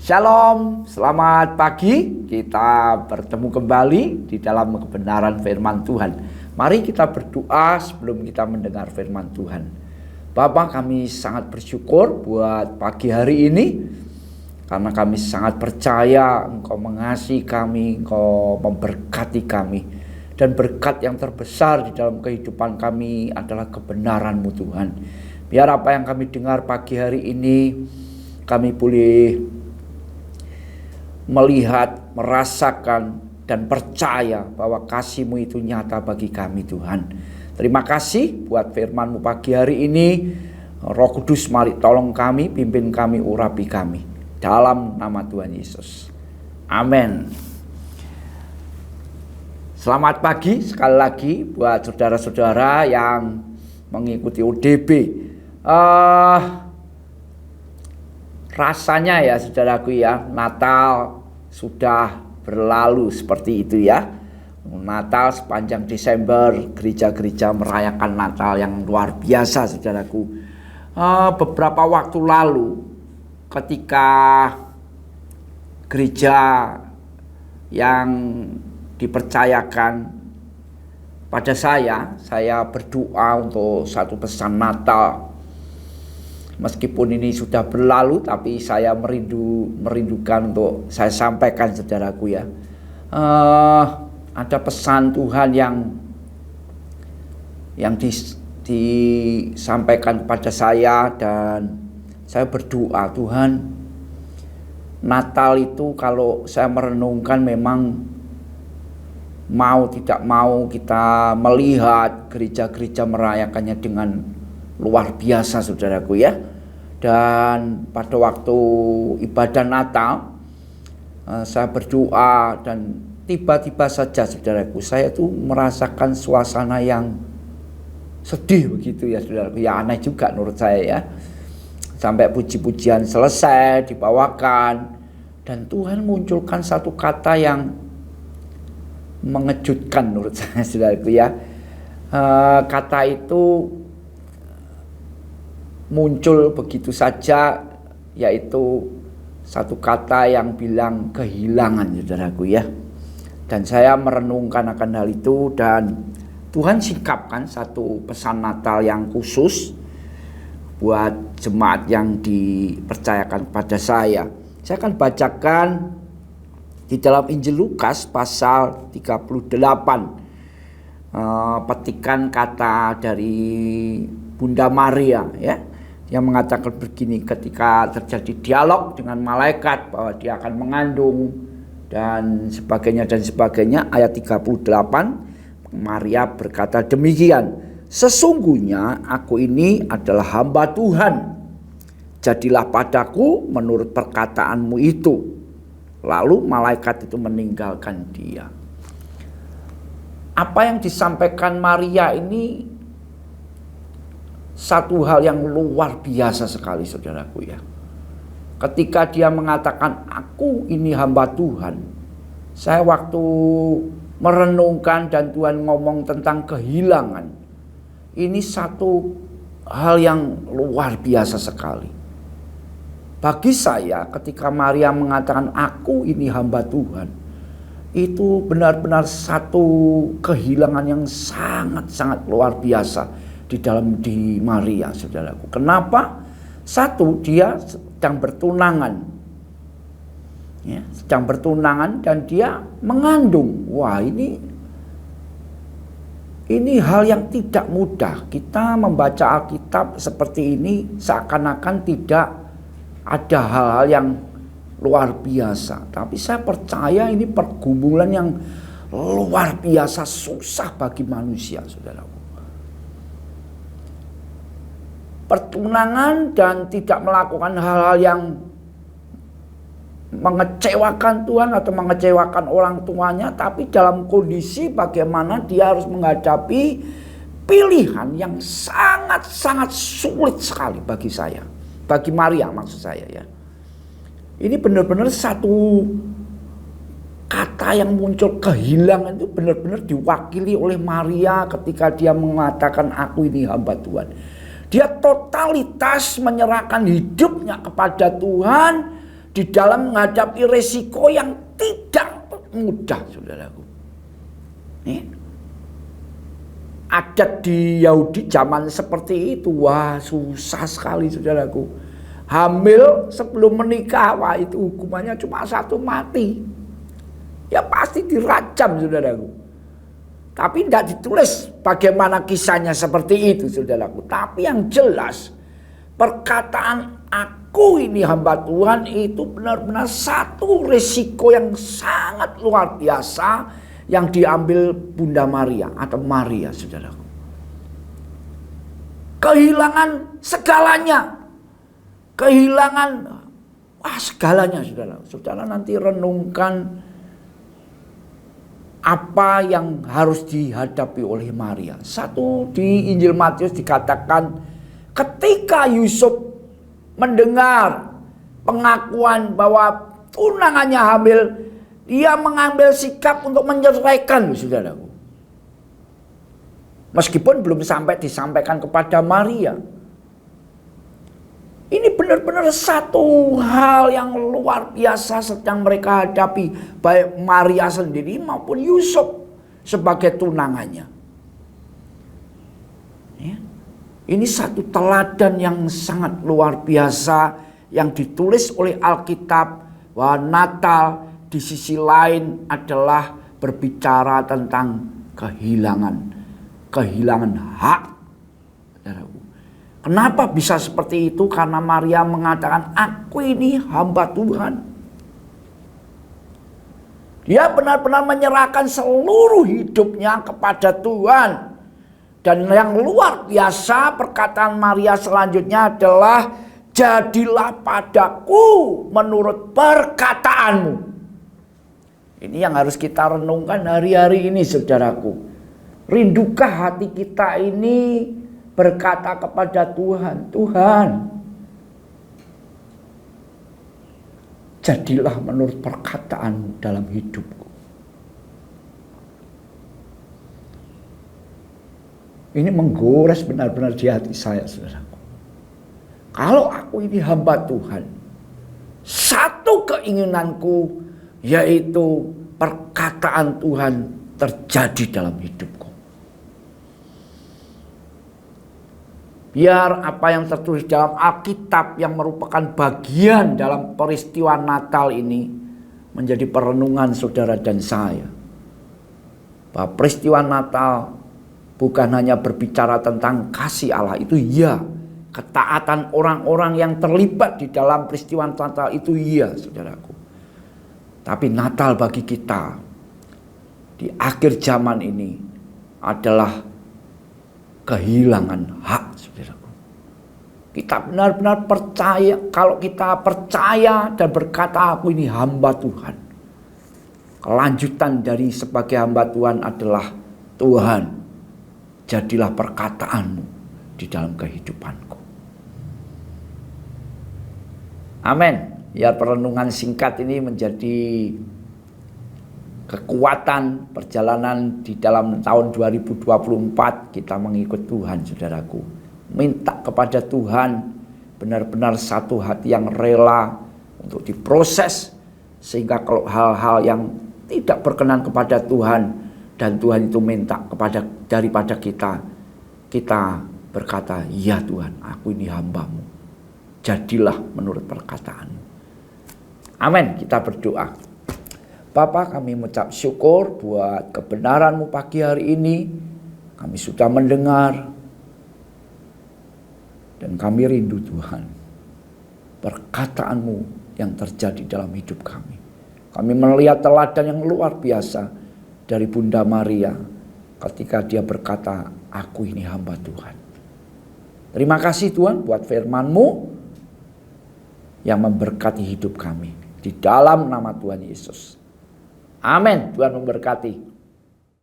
Shalom, selamat pagi. Kita bertemu kembali di dalam kebenaran firman Tuhan. Mari kita berdoa sebelum kita mendengar firman Tuhan. Bapa, kami sangat bersyukur buat pagi hari ini, karena kami sangat percaya Engkau mengasihi kami, Engkau memberkati kami. Dan berkat yang terbesar di dalam kehidupan kami adalah kebenaran-Mu Tuhan. Biar apa yang kami dengar pagi hari ini, kami boleh melihat, merasakan, dan percaya bahwa kasih-Mu itu nyata bagi kami Tuhan. Terima kasih buat firman-Mu pagi hari ini. Roh Kudus, mari tolong kami, pimpin kami, urapi kami. Dalam nama Tuhan Yesus. Amin. Selamat pagi sekali lagi buat saudara-saudara yang mengikuti ODB. Rasanya ya saudaraku ya, Natal sudah berlalu seperti itu ya. Natal sepanjang Desember, gereja-gereja merayakan Natal yang luar biasa saudaraku. Beberapa waktu lalu ketika gereja yang dipercayakan pada saya berdoa untuk satu pesan Natal. Meskipun ini sudah berlalu, tapi saya merindukan untuk saya sampaikan saudaraku ya. Ada pesan Tuhan yang disampaikan kepada saya, dan saya berdoa, Tuhan, Natal itu kalau saya merenungkan memang mau tidak mau kita melihat gereja-gereja merayakannya dengan luar biasa saudaraku ya. Dan pada waktu ibadah Natal saya berdoa, dan tiba-tiba saja saudaraku, saya tuh merasakan suasana yang sedih begitu ya saudaraku. Ya aneh juga menurut saya ya. Sampai puji-pujian selesai dibawakan, dan Tuhan munculkan satu kata yang mengejutkan menurut saya saudaraku ya. Kata itu muncul begitu saja, yaitu satu kata yang bilang kehilangan saudaraku ya. Dan saya merenungkan akan hal itu, dan Tuhan singkapkan satu pesan Natal yang khusus buat jemaat yang dipercayakan pada saya. Saya akan bacakan di dalam Injil Lukas pasal 38. Petikan kata dari Bunda Maria ya, yang mengatakan begini, ketika terjadi dialog dengan malaikat bahwa dia akan mengandung dan sebagainya, ayat 38, Maria berkata demikian, sesungguhnya aku ini adalah hamba Tuhan, jadilah padaku menurut perkataanmu itu. Lalu malaikat itu meninggalkan dia. Apa yang disampaikan Maria ini satu hal yang luar biasa sekali saudaraku ya. Ketika dia mengatakan aku ini hamba Tuhan, saya waktu merenungkan dan Tuhan ngomong tentang kehilangan, ini satu hal yang luar biasa sekali. Bagi saya ketika Maria mengatakan aku ini hamba Tuhan, itu benar-benar satu kehilangan yang sangat-sangat luar biasa di dalam diri Maria saudaraku. Kenapa? Satu, dia sedang bertunangan ya, sedang bertunangan dan dia mengandung. Wah, ini hal yang tidak mudah. Kita membaca Alkitab seperti ini seakan-akan tidak ada hal-hal yang luar biasa. Tapi saya percaya ini pergumulan yang luar biasa susah bagi manusia saudaraku. Pertunangan dan tidak melakukan hal-hal yang mengecewakan Tuhan atau mengecewakan orang tuanya, tapi dalam kondisi bagaimana dia harus menghadapi pilihan yang sangat-sangat sulit sekali bagi saya, bagi Maria maksud saya ya. Ini benar-benar satu kata yang muncul, kehilangan, itu benar-benar diwakili oleh Maria ketika dia mengatakan aku ini hamba Tuhan. Dia totalitas menyerahkan hidupnya kepada Tuhan di dalam menghadapi resiko yang tidak mudah, saudaraku. Adat di Yahudi zaman seperti itu, wah susah sekali, saudaraku. Hamil sebelum menikah, wah itu hukumannya cuma satu, mati. Ya pasti dirajam, saudaraku. Tapi tidak ditulis bagaimana kisahnya seperti itu, saudaraku. Tapi yang jelas, perkataan aku ini hamba Tuhan itu benar-benar satu resiko yang sangat luar biasa yang diambil Bunda Maria atau Maria, saudaraku. Kehilangan segalanya. Kehilangan segalanya, saudara. Saudara nanti renungkan apa yang harus dihadapi oleh Maria. Satu, di Injil Matius dikatakan ketika Yusuf mendengar pengakuan bahwa tunangannya hamil, dia mengambil sikap untuk menceraikan, saudaraku. Meskipun belum sampai disampaikan kepada Maria. Ini benar-benar satu hal yang luar biasa sedang mereka hadapi, baik Maria sendiri maupun Yusuf sebagai tunangannya. Ya. Ini satu teladan yang sangat luar biasa yang ditulis oleh Alkitab, bahwa Natal di sisi lain adalah berbicara tentang kehilangan hak. Kenapa bisa seperti itu? Karena Maria mengatakan, aku ini hamba Tuhan. Dia benar-benar menyerahkan seluruh hidupnya kepada Tuhan. Dan yang luar biasa, perkataan Maria selanjutnya adalah, jadilah padaku menurut perkataanmu. Ini yang harus kita renungkan hari-hari ini, saudaraku. Rindukah hati kita ini berkata kepada Tuhan, Tuhan, jadilah menurut perkataanmu dalam hidupku. Ini menggores benar-benar di hati saya, saudaraku. Kalau aku ini hamba Tuhan, satu keinginanku yaitu perkataan Tuhan terjadi dalam hidupku. Biar apa yang tertulis dalam Alkitab yang merupakan bagian dalam peristiwa Natal ini menjadi perenungan saudara dan saya. Bahwa peristiwa Natal bukan hanya berbicara tentang kasih Allah, itu iya. Ketaatan orang-orang yang terlibat di dalam peristiwa Natal itu iya, saudaraku. Tapi Natal bagi kita di akhir zaman ini adalah kehilangan hak, saudaraku. Kita benar-benar percaya, kalau kita percaya dan berkata aku ini hamba Tuhan, kelanjutan dari sebagai hamba Tuhan adalah, Tuhan, jadilah perkataanmu di dalam kehidupanku. Amin. Ya, perenungan singkat ini menjadi kekuatan perjalanan di dalam tahun 2024 kita mengikut Tuhan, saudaraku. Minta kepada Tuhan benar-benar satu hati yang rela untuk diproses, sehingga kalau hal-hal yang tidak berkenan kepada Tuhan dan Tuhan itu minta daripada kita berkata, ya Tuhan, aku ini hamba-Mu, jadilah menurut perkataanmu. Amin. Kita berdoa. Bapa, kami mengucap syukur buat kebenaran-Mu pagi hari ini. Kami sudah mendengar dan kami rindu, Tuhan, perkataanmu yang terjadi dalam hidup kami. Kami melihat teladan yang luar biasa dari Bunda Maria ketika dia berkata, aku ini hamba Tuhan. Terima kasih Tuhan buat firman-Mu yang memberkati hidup kami. Di dalam nama Tuhan Yesus. Amin. Tuhan memberkati.